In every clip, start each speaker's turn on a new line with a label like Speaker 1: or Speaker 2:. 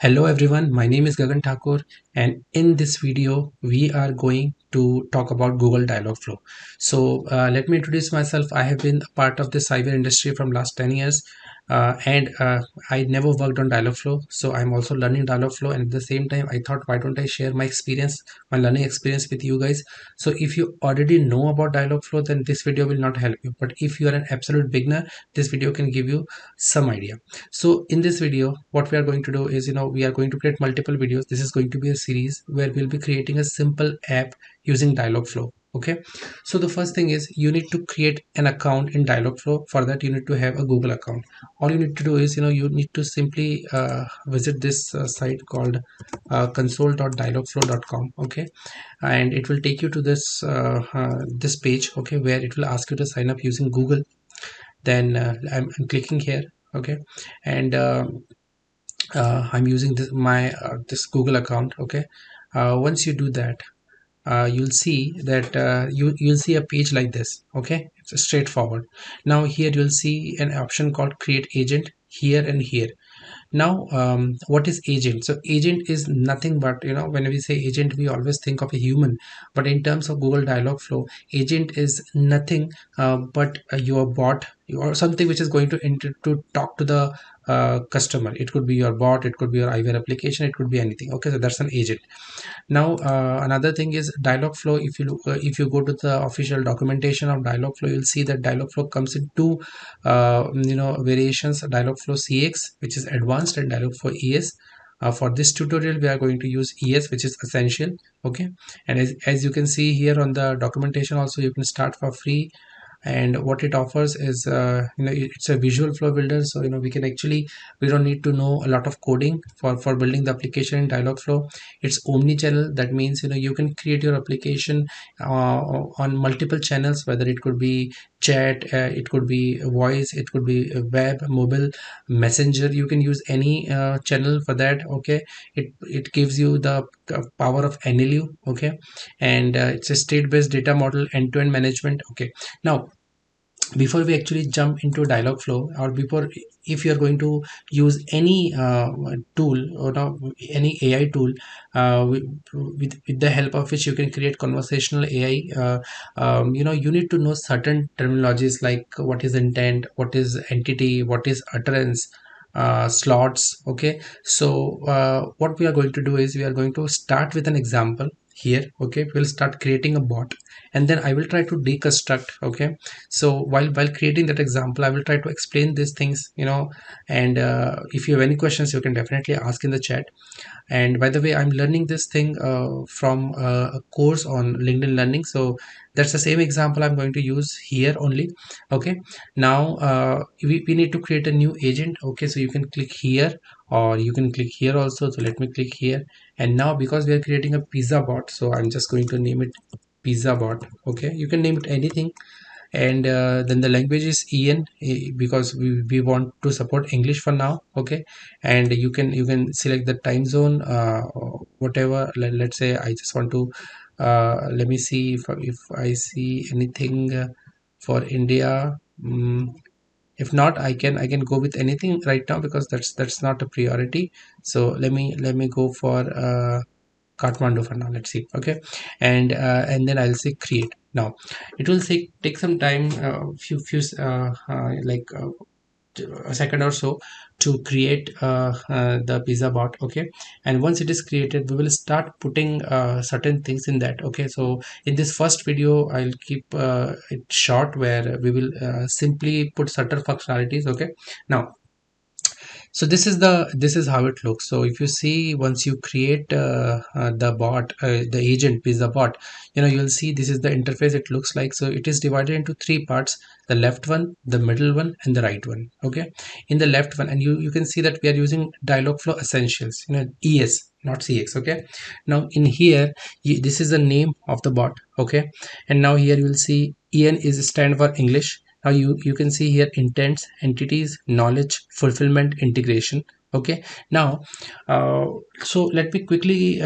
Speaker 1: Hello everyone, my name is Gagan Thakur, and in this video we are going to talk about Google Dialogflow. Let me introduce myself. I have been a part of the cyber industry from last 10 years, and I never worked on Dialogflow, so I'm also learning Dialogflow, and at the same time I thought, why don't I share my experience, my learning experience with you guys. So if you already know about Dialogflow, then this video will not help you, but if you are an absolute beginner, this video can give you some idea. So in this video, what we are going to do is, we are going to create multiple videos. This is going to be a series where we'll be creating a simple app using Dialogflow. Okay, so the first thing is you need to create an account in Dialogflow. For that, you need to have a Google account. All you need to do is, you need to simply visit this site called console.dialogflow.com. Okay, and it will take you to this page. Okay, where it will ask you to sign up using Google. Then I'm clicking here. Okay, and I'm using this Google account. Okay, once you do that, you'll see that you'll see a page like this. Okay, it's straightforward. Now here you'll see an option called create agent here and here. Now what is agent? So agent is nothing but, when we say agent, we always think of a human, but in terms of Google Dialogflow, agent is nothing but your bot or something which is going to talk to the customer. It could be your bot, it could be your IVR application, it could be anything. Okay, so that's an agent. Now another thing is Dialogflow. If you go to the official documentation of Dialogflow, you'll see that Dialogflow comes in two variations: Dialogflow CX, which is advanced, and Dialogflow ES. For this tutorial we are going to use ES, which is essential. Okay, and as you can see here on the documentation also, you can start for free, and what it offers is it's a visual flow builder. So we don't need to know a lot of coding for building the application in Dialogflow. It's omni-channel. That means you can create your application on multiple channels, whether it could be chat, it could be voice, it could be web, mobile, messenger. You can use any channel for that. Okay, it gives you the power of NLU. Okay, and it's a state-based data model, end-to-end management. Okay, now before we actually jump into Dialogflow, or before, if you are going to use any tool or any AI tool with the help of which you can create conversational AI, you need to know certain terminologies like what is intent, what is entity, what is utterance, slots. Okay, so what we are going to do is we are going to start with an example here. Okay, we'll start creating a bot, and then I will try to deconstruct. Okay, so while creating that example, I will try to explain these things, and if you have any questions, you can definitely ask in the chat. And by the way, I'm learning this thing from a course on LinkedIn Learning, so that's the same example I'm going to use here only. Okay, now we need to create a new agent. Okay, so you can click here, or you can click here also. So let me click here, and now because we are creating a pizza bot, so I'm just going to name it pizza bot. Okay, you can name it anything, and then the language is EN, because we want to support English for now. Okay, and you can select the time zone, whatever. Let's say I just want to let me see if I see anything for India. If not, I can go with anything right now, because that's not a priority. So let me go for Kathmandu for now. Let's see. Okay, and then I'll say create. Now it will take some time, few like a second or so, to create the pizza bot. Okay, and once it is created, we will start putting certain things in that. Okay, so in this first video I'll keep it short, where we will simply put certain functionalities. Okay, now, so this is how it looks. So if you see, once you create the bot, the agent pizza bot, you'll see this is the interface it looks like. So it is divided into three parts: the left one, the middle one, and the right one. Okay, in the left one, and you can see that we are using Dialogflow Essentials, ES, not CX. Okay, now in here, this is the name of the bot. Okay, and now here you will see EN is stand for English. Now you can see here intents, entities, knowledge, fulfillment, integration. Okay, now so let me quickly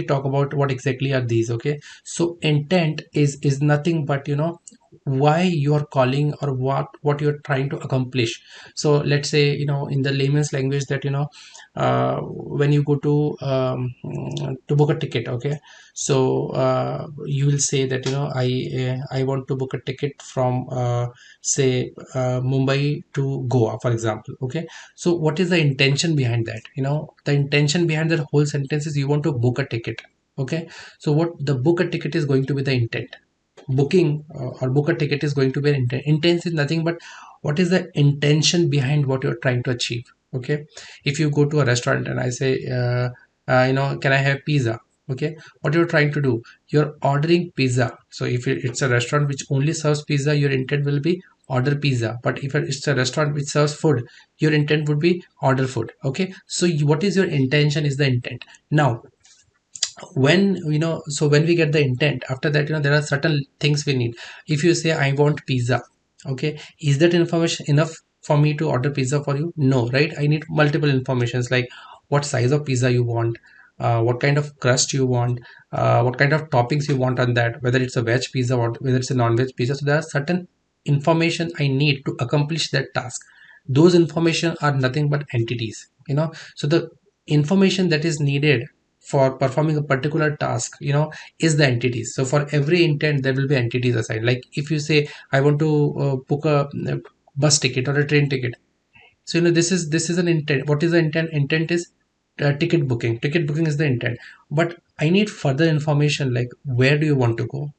Speaker 1: talk about what exactly are these. Okay, so intent is nothing but why you are calling, or what you're trying to accomplish. So let's say, in the layman's language, that when you go to book a ticket, okay. So you will say that, I want to book a ticket from say Mumbai to Goa, for example, okay. So what is the intention behind that? The intention behind that whole sentence is you want to book a ticket, okay. So what the book a ticket is going to be the intent. Booking or book a ticket is going to be an intent. Intent is nothing but what is the intention behind what you're trying to achieve, okay. If you go to a restaurant and I say, can I have pizza, okay. What you're trying to do, you're ordering pizza. So if it's a restaurant which only serves pizza, your intent will be order pizza. But if it's a restaurant which serves food, your intent would be order food, okay. So what is your intention is the intent. Now, when so when we get the intent, after that, there are certain things we need. If you say I want pizza, okay, is that information enough for me to order pizza for you? No, right? I need multiple informations, like what size of pizza you want, what kind of crust you want, what kind of toppings you want on that, whether it's a veg pizza or whether it's a non-veg pizza. So there are certain information I need to accomplish that task. Those information are nothing but entities, so the information that is needed for performing a particular task, is the entities. So for every intent there will be entities assigned. Like if you say I want to book a bus ticket or a train ticket. So this is an intent. What is the intent? Intent is ticket booking. Ticket booking is the intent. But I need further information, like where do you want to go,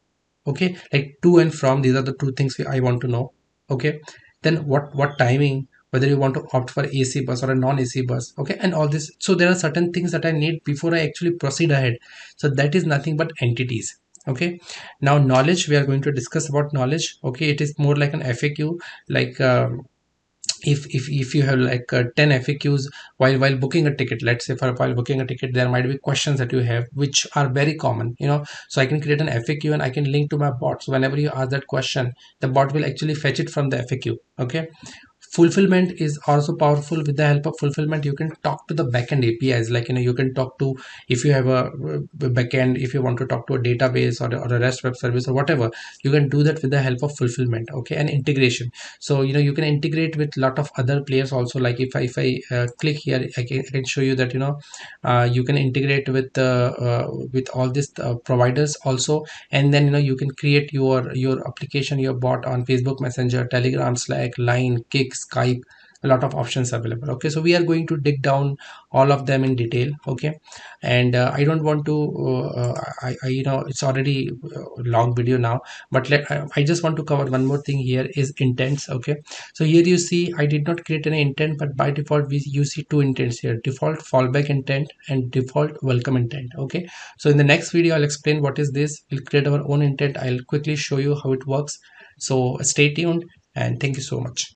Speaker 1: okay, like to and from. These are the two things I want to know, okay. Then what timing, whether you want to opt for AC bus or a non-AC bus, okay, and all this. So there are certain things that I need before I actually proceed ahead. So that is nothing but entities, okay. Now knowledge, we are going to discuss about knowledge, okay. It is more like an FAQ. Like if you have like 10 FAQs while booking a ticket. Let's say for while booking a ticket, there might be questions that you have which are very common, so I can create an FAQ and I can link to my bot. So whenever you ask that question, the bot will actually fetch it from the FAQ, okay. Fulfillment is also powerful. With the help of fulfillment, you can talk to the backend APIs. Like you can talk to, if you have a backend, if you want to talk to a database or a REST web service or whatever, you can do that with the help of fulfillment, okay, and integration. So you can integrate with lot of other players also. Like if I click here, I can show you that you can integrate with all these providers also. And then you can create your application, your bot on Facebook Messenger, Telegram, Slack, Line, Kick, Skype. A lot of options available, okay. So we are going to dig down all of them in detail, okay. And I don't want to I it's already a long video now, but I just want to cover one more thing. Here is intents, okay. So here you see I did not create any intent, but by default you see two intents here: default fallback intent and default welcome intent, okay. So in the next video I'll explain what is this. We'll create our own intent. I'll quickly show you how it works. So stay tuned, and thank you so much.